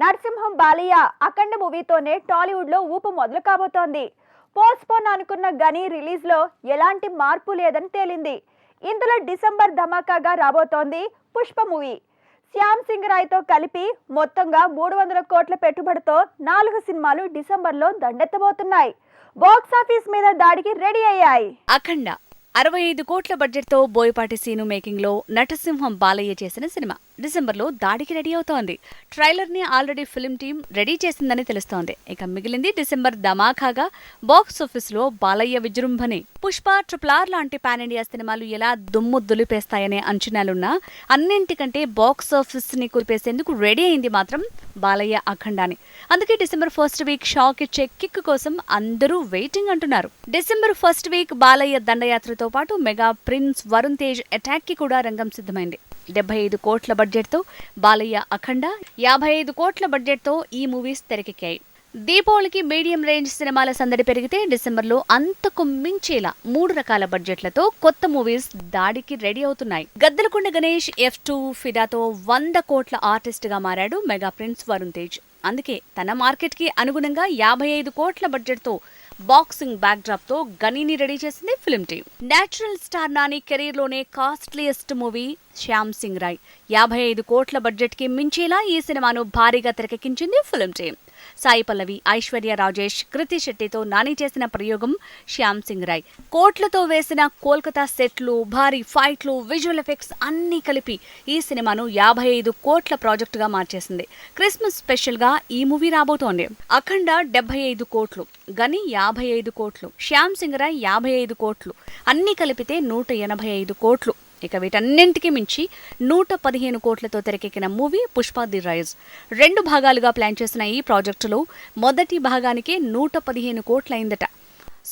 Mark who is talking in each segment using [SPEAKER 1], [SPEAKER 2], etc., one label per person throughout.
[SPEAKER 1] నరసింహం బాలయ్య అఖండ మూవీతోనే టాలీవుడ్ లో ఊపు మొదలు కాబోతోంది. పోస్ట్పోన్ అనుకున్న గని రిలీజ్ లో ఎలాంటి మార్పు లేదని తేలింది. ఇందులో డిసెంబర్ ధమాకాగా రాబోతోంది పుష్ప మూవీ. శ్యామ్ సింగ్ రాయ్ తో కలిపి మొత్తంగా 300 కోట్ల పెట్టుబడితో 4 సినిమాలు డిసెంబర్లో దండెత్తబోతున్నాయి. బాక్సాఫీస్ మీద దాడికి రెడీ అయ్యాయి.
[SPEAKER 2] అఖండ 65 కోట్ల బడ్జెట్తో బోయపాటి సీను మేకింగ్ లో నటసింహం బాలయ్య చేసిన సినిమా డిసెంబర్లో దాడికి రెడీ అవుతోంది. ట్రైలర్ ని ఆల్రెడీ ఫిల్మ్ టీం రెడీ చేసిందని తెలుస్తోంది. ఇక మిగిలింది డిసెంబర్ ధమాకాగా బాక్సాఫీస్ లో బాలయ్య విజృంభణే. పుష్ప, RRR లాంటి పాన్ ఇండియా సినిమాలు ఎలా దుమ్ము దులిపేస్తాయనే అంచనాలున్నా అన్నింటికంటే బాక్సాఫీస్ ని కురిపేసేందుకు రెడీ అయింది మాత్రం బాలయ్య అఖండాని. అందుకే డిసెంబర్ ఫస్ట్ వీక్ షాక్ ఇచ్చే కిక్ కోసం అందరూ వెయిటింగ్ అంటున్నారు. డిసెంబర్ ఫస్ట్ వీక్ బాలయ్య దండయాత్రతో పాటు mega prince Varun Tej attack కి కూడా రంగం సిద్ధమైంది. 75 కోట్ల బడ్జెట్తో బాలయ్య అఖండ, 55 కోట్ల బడ్జెట్తో ఈ మూవీస్ తెరకెక్కాయి. దీపావళికి మీడియం రేంజ్ సినిమాల సందడి పెరిగితే డిసెంబర్లో అంతకు మించేలా 3 రకాల బడ్జెట్లతో కొత్త మూవీస్ దాడికి రెడీ అవుతున్నాయి. గద్దలకొండ గణేష్ F2 ఫిదాతో 100 కోట్ల ఆర్టిస్ట్ గా మారాడు మెగా ప్రిన్స్ వరుణ్ తేజ్. అందుకే తన మార్కెట్ కి అనుగుణంగా 55 కోట్ల బడ్జెట్ తో బాక్సింగ్ బ్యాక్ డ్రాప్ తో గనీని రెడీ చేసింది film team. Natural star Nani career లోనే కాస్ట్లీయెస్ట్ మూవీ శ్యామ్ సింగ్ రాయ్. 55 కోట్ల బడ్జెట్ కి మించేలా ఈ సినిమాను భారీగా తెరకెక్కించింది ఫిల్మ్ టీం. సాయి పల్లవి, ఐశ్వర్య రాజేష్, కృతి శెట్టితో నాని చేసిన ప్రయోగం శ్యామ్ సింగ్ రాయ్. కోట్లతో వేసిన కోల్కతా సెట్లు, భారీ ఫైట్లు, విజువల్ ఎఫెక్ట్స్ అన్నీ కలిపి ఈ సినిమాను 55 కోట్ల ప్రాజెక్టుగా మార్చేసింది. క్రిస్మస్ స్పెషల్ గా ఈ మూవీ రాబోతోంది. అఖండ 75 కోట్లు, గని 55 కోట్లు, శ్యామ్ సింగ్ రాయ్ 55 కోట్లు, అన్నీ కలిపితే 185 కోట్లు. ఇక వీటన్నింటికి మించి 115 కోట్లతో తెరకెక్కిన మూవీ పుష్ప ది రైజ్. 2 భాగాలుగా ప్లాన్ చేసిన ఈ ప్రాజెక్టులో మొదటి భాగానికే 115 కోట్లయిందట.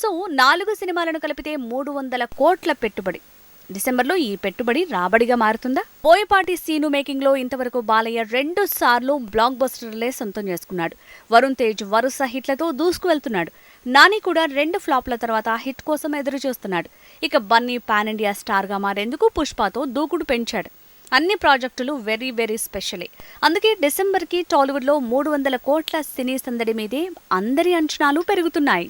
[SPEAKER 2] సో 4 సినిమాలను కలిపితే 300 కోట్ల పెట్టుబడి. డిసెంబర్లో ఈ పెట్టుబడి రాబడిగా మారుతుందా? బోయపాటి సీను మేకింగ్ లో ఇంతవరకు బాలయ్య 2 సార్లు బ్లాక్ బస్టర్లే సొంతం చేసుకున్నాడు. వరుణ్ తేజ్ వరుస హిట్లతో దూసుకువెళ్తున్నాడు. నాని కూడా 2 ఫ్లాప్ల తర్వాత హిట్ కోసం ఎదురు చూస్తున్నాడు. ఇక బన్నీ పాన్ ఇండియా స్టార్ గా మారేందుకు పుష్పతో దూకుడు పెంచాడు. అన్ని ప్రాజెక్టులు వెరీ వెరీ స్పెషలే. అందుకే డిసెంబర్ కి టాలీవుడ్ లో 300 కోట్ల సినీ సందడి మీదే అందరి అంచనాలు పెరుగుతున్నాయి.